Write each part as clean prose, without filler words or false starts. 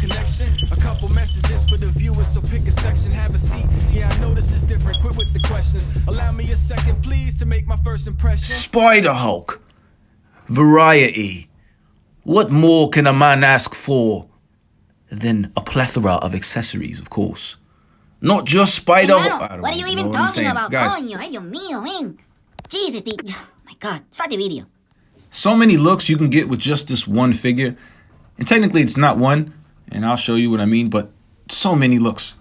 connection. A couple messages for the viewers, so pick a section, have a seat. Yeah, I know this is different. Quit with the questions. Allow me a second, please, to make my first impression. SPIDERHULK. Variety. What more can a man ask for than a plethora of accessories, of course? Not just SPIDERHULK. What are you even talking about? Coño, ay Dios mío, man. Jesus, oh my God, start the video. So many looks you can get with just this one figure. And technically it's not one, and I'll show you what I mean, but so many looks.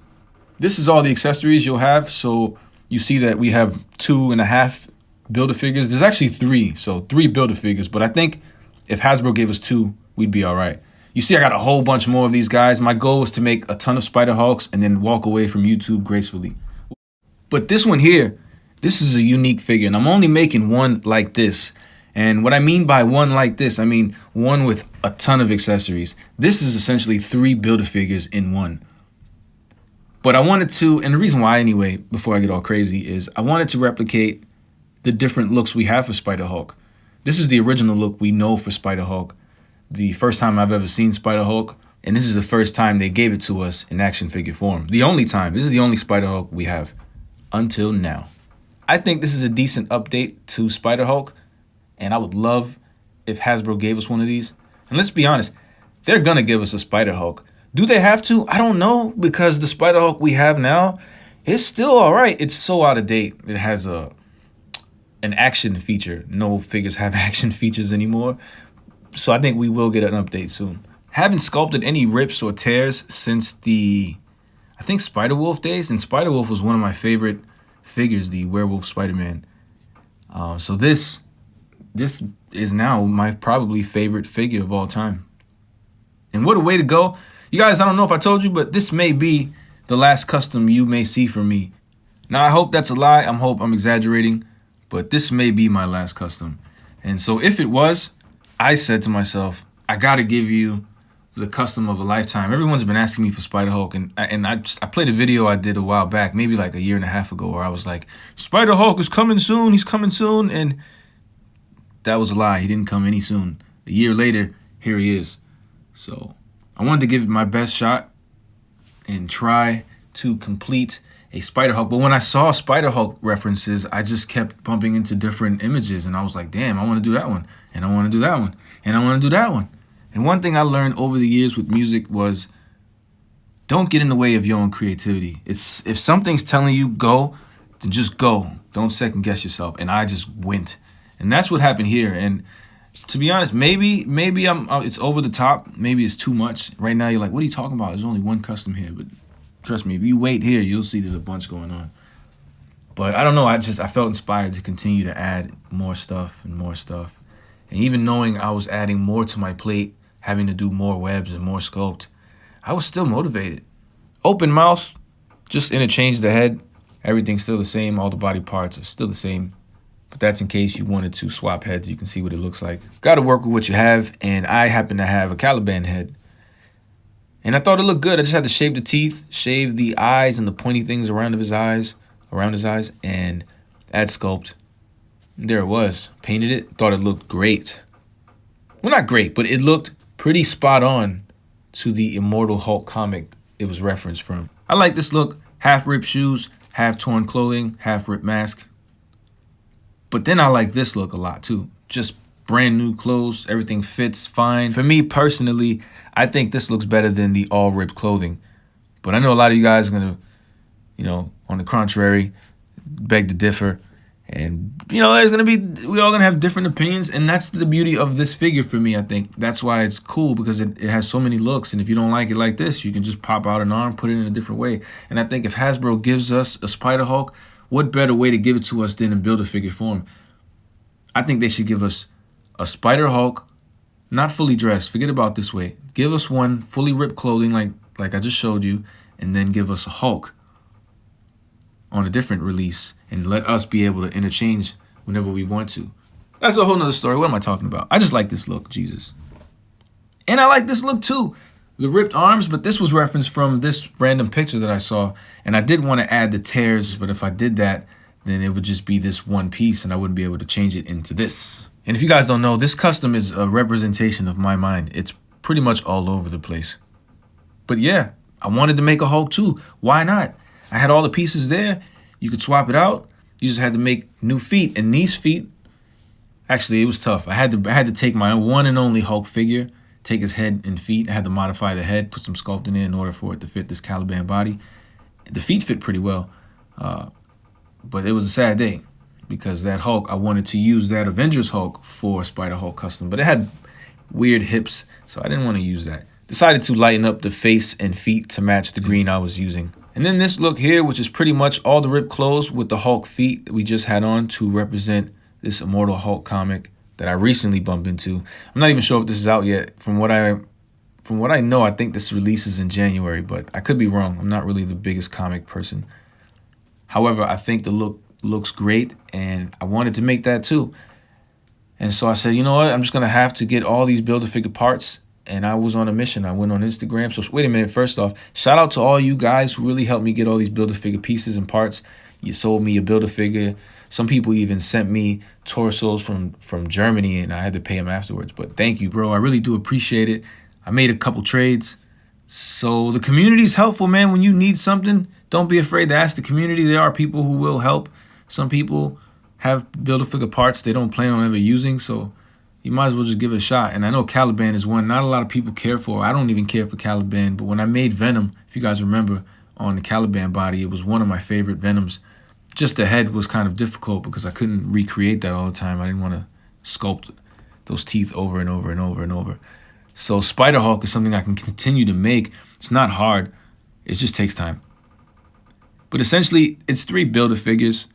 This is all the accessories you'll have. So you see that we have 2.5 Build-A-Figures. There's actually 3, so 3 Build-A-Figures, but I think if Hasbro gave us 2, we'd be all right. You see I got a whole bunch more of these guys. My goal was to make a ton of SPIDERHULKs and then walk away from YouTube gracefully. But this one here, this is a unique figure, and I'm only making one like this. And what I mean by one like this, I mean one with a ton of accessories. This is essentially 3 Build-A-Figures in one. But I wanted to, and the reason why anyway, before I get all crazy, is I wanted to replicate the different looks we have for SPIDERHULK. This is the original look we know for SPIDERHULK. The first time I've ever seen SPIDERHULK, and this is the first time they gave it to us in action figure form. The only time. This is the only SPIDERHULK we have until now. I think this is a decent update to SPIDERHULK, and I would love if Hasbro gave us one of these. And let's be honest, they're gonna give us a SPIDERHULK. Do they have to? I don't know, because the SPIDERHULK we have now is still all right. It's so out of date. It has an action feature. No figures have action features anymore. So I think we will get an update soon. Haven't sculpted any rips or tears since the, I think, Spider-Wolf days. And Spider-Wolf was one of my favorite figures, the Werewolf Spider-Man. So this is now my probably favorite figure of all time. And what a way to go. You guys, I don't know if I told you, but this may be the last custom you may see from me. Now, I hope that's a lie. I hope I'm exaggerating, but this may be my last custom. And so if it was, I said to myself, I got to give you the custom of a lifetime. Everyone's been asking me for SPIDERHULK, and I played a video I did a while back, maybe like 1.5 years ago, where I was like, SPIDERHULK is coming soon. He's coming soon. And that was a lie. He didn't come any soon. A year later, here he is. So I wanted to give it my best shot and try to complete a SPIDERHULK. But when I saw SPIDERHULK references, I just kept bumping into different images, and I was like, damn, I want to do that one, and I want to do that one, and I want to do that one. And one thing I learned over the years with music was, don't get in the way of your own creativity. It's, if something's telling you go, then just go. Don't second guess yourself. And I just went. And that's what happened here. And to be honest, maybe it's over the top. Maybe it's too much. Right now, you're like, what are you talking about? There's only one custom here. But trust me, if you wait here, you'll see there's a bunch going on. But I don't know. I felt inspired to continue to add more stuff and more stuff. And even knowing I was adding more to my plate, having to do more webs and more sculpt, I was still motivated. Open mouth, just interchange the head. Everything's still the same. All the body parts are still the same. But that's in case you wanted to swap heads. You can see what it looks like. Got to work with what you have. And I happen to have a Caliban head. And I thought it looked good. I just had to shave the teeth, shave the eyes and the pointy things around his eyes, and add sculpt. There it was. Painted it. Thought it looked great. Well, not great, but it looked pretty spot on to the Immortal Hulk comic it was referenced from. I like this look. Half ripped shoes, half torn clothing, half ripped mask. But then I like this look a lot too. Just brand new clothes. Everything fits fine. For me personally, I think this looks better than the all ripped clothing. But I know a lot of you guys are going to, on the contrary, beg to differ. And, there's going to be, we all going to have different opinions. And that's the beauty of this figure for me, I think. That's why it's cool, because it has so many looks. And if you don't like it like this, you can just pop out an arm, put it in a different way. And I think if Hasbro gives us a SPIDERHULK, what better way to give it to us than in Build-A-Figure form? I think they should give us a SPIDERHULK, not fully dressed. Forget about this way. Give us one fully ripped clothing like I just showed you, and then give us a Hulk on a different release and let us be able to interchange whenever we want to. That's a whole nother story. What am I talking about? I just like this look, Jesus. And I like this look too. The ripped arms, but this was referenced from this random picture that I saw. And I did want to add the tears, but if I did that, then it would just be this one piece and I wouldn't be able to change it into this. And if you guys don't know, this custom is a representation of my mind. It's pretty much all over the place. But yeah, I wanted to make a Hulk too. Why not? I had all the pieces there. You could swap it out. You just had to make new feet. And these feet, actually, it was tough. I had to take my one and only Hulk figure, take his head and feet. I had to modify the head, put some sculpting in order for it to fit this Caliban body. The feet fit pretty well, but it was a sad day because that Hulk, I wanted to use that Avengers Hulk for Spider-Hulk custom, but it had weird hips, so I didn't want to use that. Decided to lighten up the face and feet to match the green I was using. And then this look here, which is pretty much all the ripped clothes with the Hulk feet that we just had on to represent this Immortal Hulk comic that I recently bumped into. I'm not even sure if this is out yet. From what I know, I think this releases in January, but I could be wrong. I'm not really the biggest comic person. However, I think the look looks great, and I wanted to make that too. And so I said, you know what? I'm just going to have to get all these Build-A-Figure parts, and I was on a mission. I went on Instagram. So wait a minute. First off, shout out to all you guys who really helped me get all these Build-A-Figure pieces and parts. You sold me a Build-A-Figure. Some people even sent me torsos from Germany, and I had to pay them afterwards. But thank you, bro. I really do appreciate it. I made a couple trades. So the community is helpful, man. When you need something, don't be afraid to ask the community. There are people who will help. Some people have Build-A-Figure parts they don't plan on ever using, so you might as well just give it a shot. And I know Caliban is one not a lot of people care for. I don't even care for Caliban, but when I made Venom, if you guys remember, on the Caliban body, it was one of my favorite Venoms. Just the head was kind of difficult because I couldn't recreate that all the time. I didn't want to sculpt those teeth over and over and over and over. So Spider-Hulk is something I can continue to make. It's not hard. It just takes time. But essentially, it's 3 Build-A-Figures.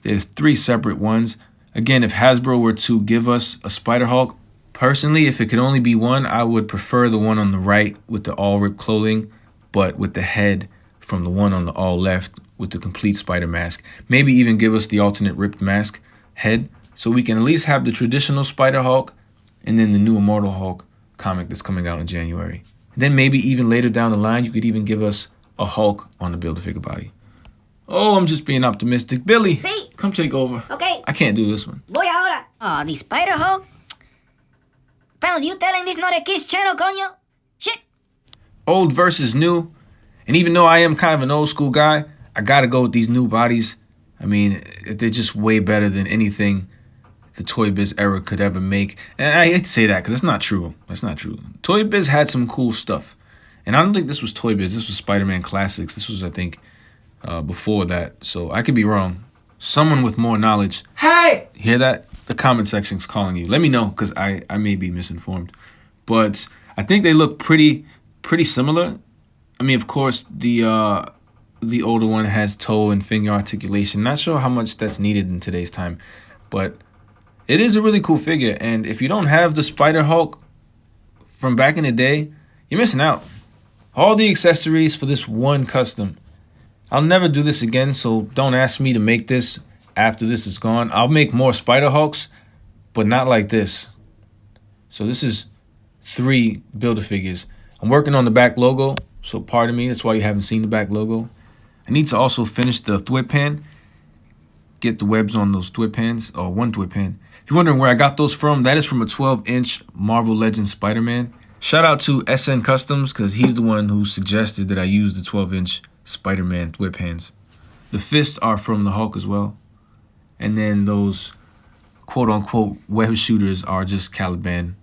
There's 3 separate ones. Again, if Hasbro were to give us a Spider-Hulk, personally, if it could only be one, I would prefer the one on the right with the all-ripped clothing, but with the head from the one on the all-left with the complete spider mask. Maybe even give us the alternate ripped mask head so we can at least have the traditional Spider-Hulk and then the new Immortal Hulk comic that's coming out in January. And then maybe even later down the line, you could even give us a Hulk on the Build-A-Figure body. Oh, I'm just being optimistic. Billy, Sí. Come take over. Okay. I can't do this one. Voy ahora. Oh, the Spider-Hulk? Panos, you telling this not a kids channel, coño? Shit. Old versus new. And even though I am kind of an old school guy, I gotta go with these new bodies. I mean, they're just way better than anything the Toy Biz era could ever make. And I hate to say that because that's not true. That's not true. Toy Biz had some cool stuff. And I don't think this was Toy Biz. This was Spider-Man Classics. This was, I think, before that. So I could be wrong. Someone with more knowledge. Hey! Hear that? The comment section's calling you. Let me know because I may be misinformed. But I think they look pretty similar. I mean, of course, the older one has toe and finger articulation. Not sure how much that's needed in today's time, but it is a really cool figure. And if you don't have the Spider-Hulk from back in the day, you're missing out. All the accessories for this one custom. I'll never do this again, so don't ask me to make this after this is gone. I'll make more Spider-Hulks, but not like this. So this is 3 Build-A-Figures. I'm working on the back logo, so pardon me. That's why you haven't seen the back logo. I need to also finish the thwip pan. Get the webs on those thwip pans, or one thwip pan. If you're wondering where I got those from, that is from a 12-inch Marvel Legends Spider-Man. Shout out to SN Customs, because he's the one who suggested that I use the 12-inch Spider-Man thwip hands. The fists are from the Hulk as well. And then those quote-unquote web shooters are just Caliban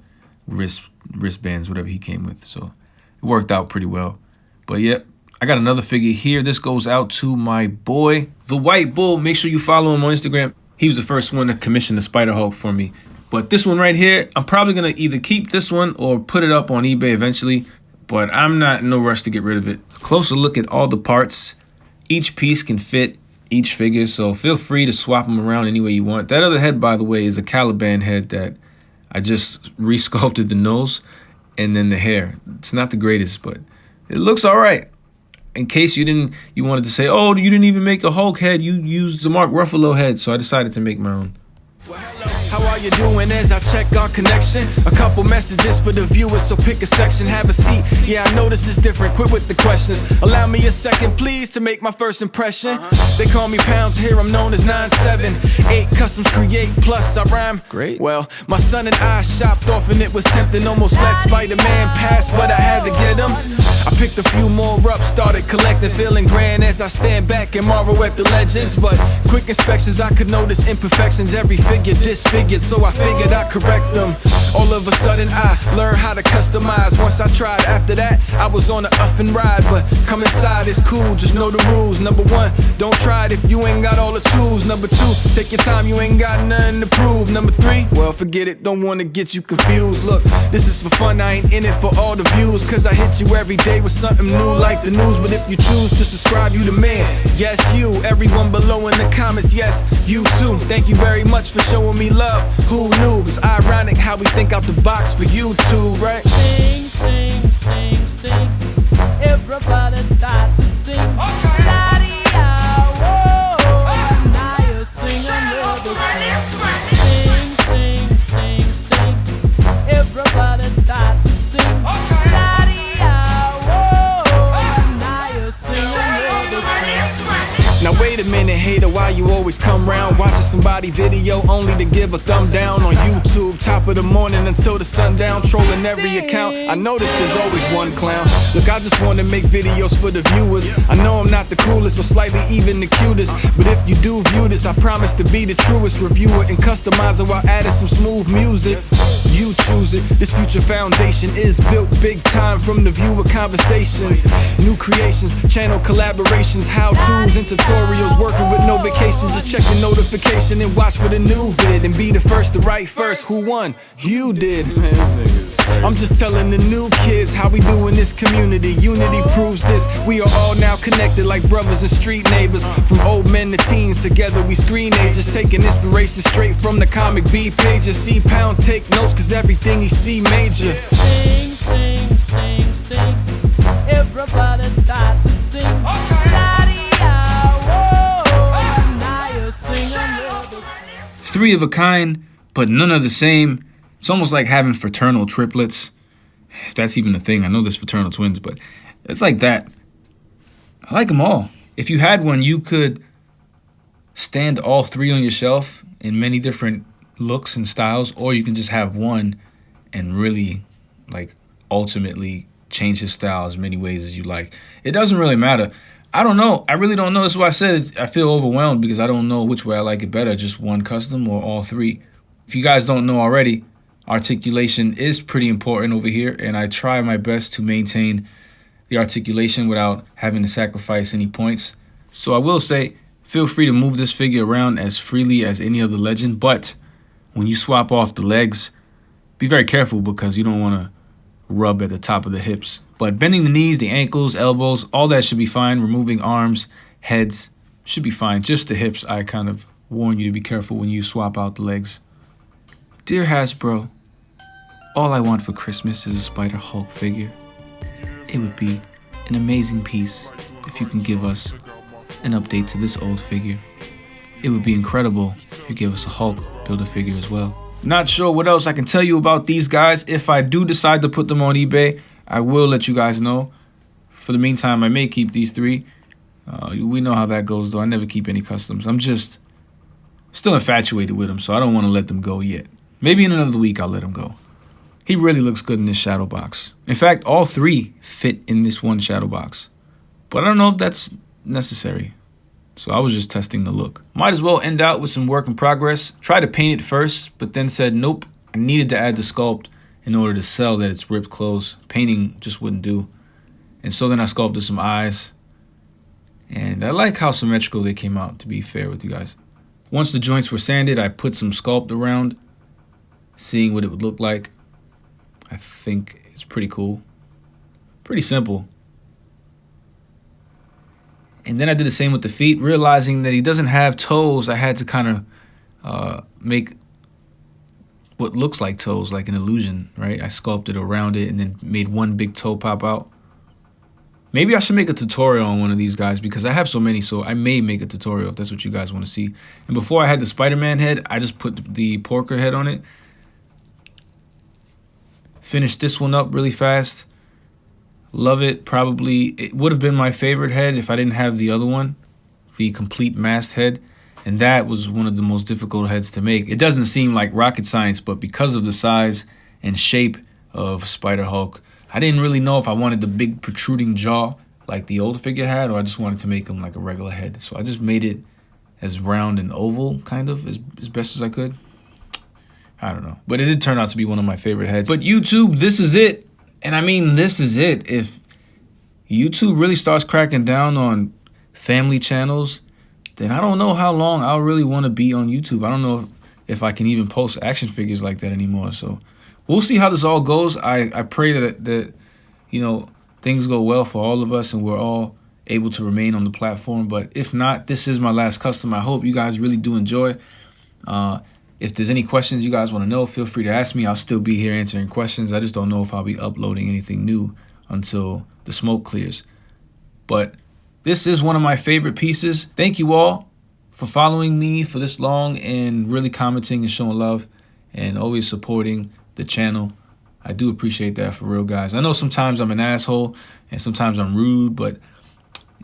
wristbands, whatever he came with. So it worked out pretty well. But yep, I got another figure here. This goes out to my boy, the White Bull. Make sure you follow him on Instagram. He was the first one to commission the Spider-Hulk for me. But this one right here, I'm probably going to either keep this one or put it up on eBay eventually. But I'm not in no rush to get rid of it. Closer look at all the parts. Each piece can fit each figure, so feel free to swap them around any way you want. That other head, by the way, is a Caliban head that I just resculpted the nose and then the hair. It's not the greatest, but it looks all right. In case you wanted to say, oh, you didn't even make a Hulk head, you used the Mark Ruffalo head, so I decided to make my own. Well, hello. How are you doing as I check our connection? A couple messages for the viewers, so pick a section, have a seat. Yeah, I know this is different, quit with the questions. Allow me a second, please, to make my first impression. They call me Pounds, here I'm known as 9'7". 8 customs create, plus I rhyme. Great. Well, my son and I shopped off and it was tempting. Almost let Spider-Man pass, but I had to get him. I picked a few more up, started collecting, feeling grand as I stand back and marvel at the legends. But quick inspections, I could notice imperfections, every figure disfigured, so I figured I'd correct them. All of a sudden I learned how to customize. Once I tried, after that I was on a up and ride. But come inside, it's cool, just know the rules. Number one, don't try it if you ain't got all the tools. Number two, take your time, you ain't got nothing to prove. Number three, well forget it, don't wanna get you confused. Look, this is for fun, I ain't in it for all the views. Cause I hit you every day with something new like the news. But if you choose to subscribe, you the man. Yes, you, everyone below in the comments, yes, you too. Thank you very much for showing me love. Who knew? It's ironic how we think out the box for you too, right? Sing, sing, sing, sing. Everybody start to sing. La-dee-ah, whoa. Now you sing another sing. Sing, sing, sing, sing. Everybody start to sing. La-dee-ah, whoa. Now you sing another sing. Now wait a minute, hater, why you always come round? Watching somebody video only to give a thumb down on YouTube. Top of the morning until the sundown, trolling every account. I notice there's always one clown. Look, I just wanna make videos for the viewers. I know I'm not the coolest or slightly even the cutest, but if you do view this, I promise to be the truest reviewer and customizer while adding some smooth music. You choose it. This future foundation is built big time from the viewer conversations. New creations, channel collaborations, how-tos and tutorials, working with no vacations. Just check the notification and watch for the new vid and be the first to write first. Who won? You did. I'm just telling the new kids how we do in this community. Unity proves this. We are all now connected like brothers and street neighbors. From old men to teens, together we screen ages, taking inspiration straight from the comic B pages. See Pound take notes, cause everything he see major. Sing, sing, sing, sing. Everybody start to sing. La-dee-ah, whoa. Now you sing another sing. Three of a kind, but none of the same. It's almost like having fraternal triplets, if that's even a thing. I know there's fraternal twins, but it's like that. I like them all. If you had one, you could stand all three on your shelf in many different looks and styles, or you can just have one and really, like, ultimately change his style as many ways as you like. It doesn't really matter. I don't know. I really don't know. That's why I said I feel overwhelmed because I don't know which way I like it better, just one custom or all three. If you guys don't know already, articulation is pretty important over here, and I try my best to maintain the articulation without having to sacrifice any points. So I will say, feel free to move this figure around as freely as any other legend, but when you swap off the legs, be very careful because you don't want to rub at the top of the hips. But bending the knees, the ankles, elbows, all that should be fine. Removing arms, heads, should be fine. Just the hips, I kind of warn you to be careful when you swap out the legs. Dear Hasbro, all I want for Christmas is a Spider-Hulk figure. It would be an amazing piece if you can give us an update to this old figure. It would be incredible if you give us a Hulk Build-A-Figure as well. Not sure what else I can tell you about these guys. If I do decide to put them on eBay, I will let you guys know. For the meantime, I may keep these three. We know how that goes, though. I never keep any customs. I'm just still infatuated with them, so I don't want to let them go yet. Maybe in another week I'll let him go. He really looks good in this shadow box. In fact, all three fit in this one shadow box. But I don't know if that's necessary. So I was just testing the look. Might as well end out with some work in progress. Tried to paint it first, but then said nope. I needed to add the sculpt in order to sell that it's ripped clothes. Painting just wouldn't do. And so then I sculpted some eyes. And I like how symmetrical they came out, to be fair with you guys. Once the joints were sanded, I put some sculpt around, seeing what it would look like. I think it's pretty cool. Pretty simple. And then I did the same with the feet, realizing that he doesn't have toes. I had to kind of make what looks like toes, like an illusion, right? I sculpted around it and then made one big toe pop out. Maybe I should make a tutorial on one of these guys because I have so many, so I may make a tutorial if that's what you guys want to see. And before I had the Spider-Man head, I just put the Porker head on it. Finished this one up really fast. Love it. Probably it would have been my favorite head if I didn't have the other one, the complete masked head. And that was one of the most difficult heads to make. It doesn't seem like rocket science, but because of the size and shape of Spider-Hulk, I didn't really know if I wanted the big protruding jaw like the old figure had, or I just wanted to make him like a regular head. So I just made it as round and oval, kind of, as best as I could. I don't know. But it did turn out to be one of my favorite heads. But YouTube, this is it. And I mean, this is it. If YouTube really starts cracking down on family channels, then I don't know how long I'll really want to be on YouTube. I don't know if I can even post action figures like that anymore. So we'll see how this all goes. I pray that you know, things go well for all of us and we're all able to remain on the platform. But if not, this is my last custom. I hope you guys really do enjoy. If there's any questions you guys want to know, feel free to ask me. I'll still be here answering questions. I just don't know if I'll be uploading anything new until the smoke clears. But this is one of my favorite pieces. Thank you all for following me for this long and really commenting and showing love and always supporting the channel. I do appreciate that, for real, guys. I know sometimes I'm an asshole and sometimes I'm rude, but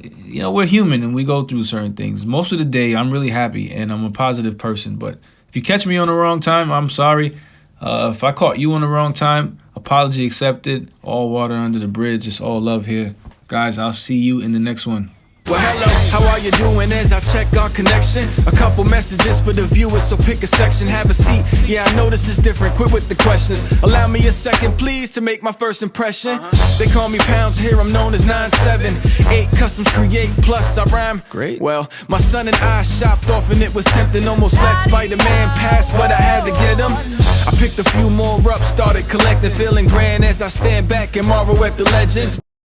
you know, we're human and we go through certain things. Most of the day, I'm really happy and I'm a positive person. But if you catch me on the wrong time, I'm sorry. If I caught you on the wrong time, apology accepted. All water under the bridge. It's all love here. Guys, I'll see you in the next one. Well, hello, how are you doing as I check our connection? A couple messages for the viewers, so pick a section, have a seat. Yeah, I know this is different, quit with the questions. Allow me a second, please, to make my first impression. They call me Pounds, here I'm known as 9'7". 8 customs create, plus I rhyme. Great. Well, my son and I shopped off and it was tempting. Almost let Spider-Man pass, but I had to get him. I picked a few more up, started collecting, feeling grand as I stand back and marvel at the legends.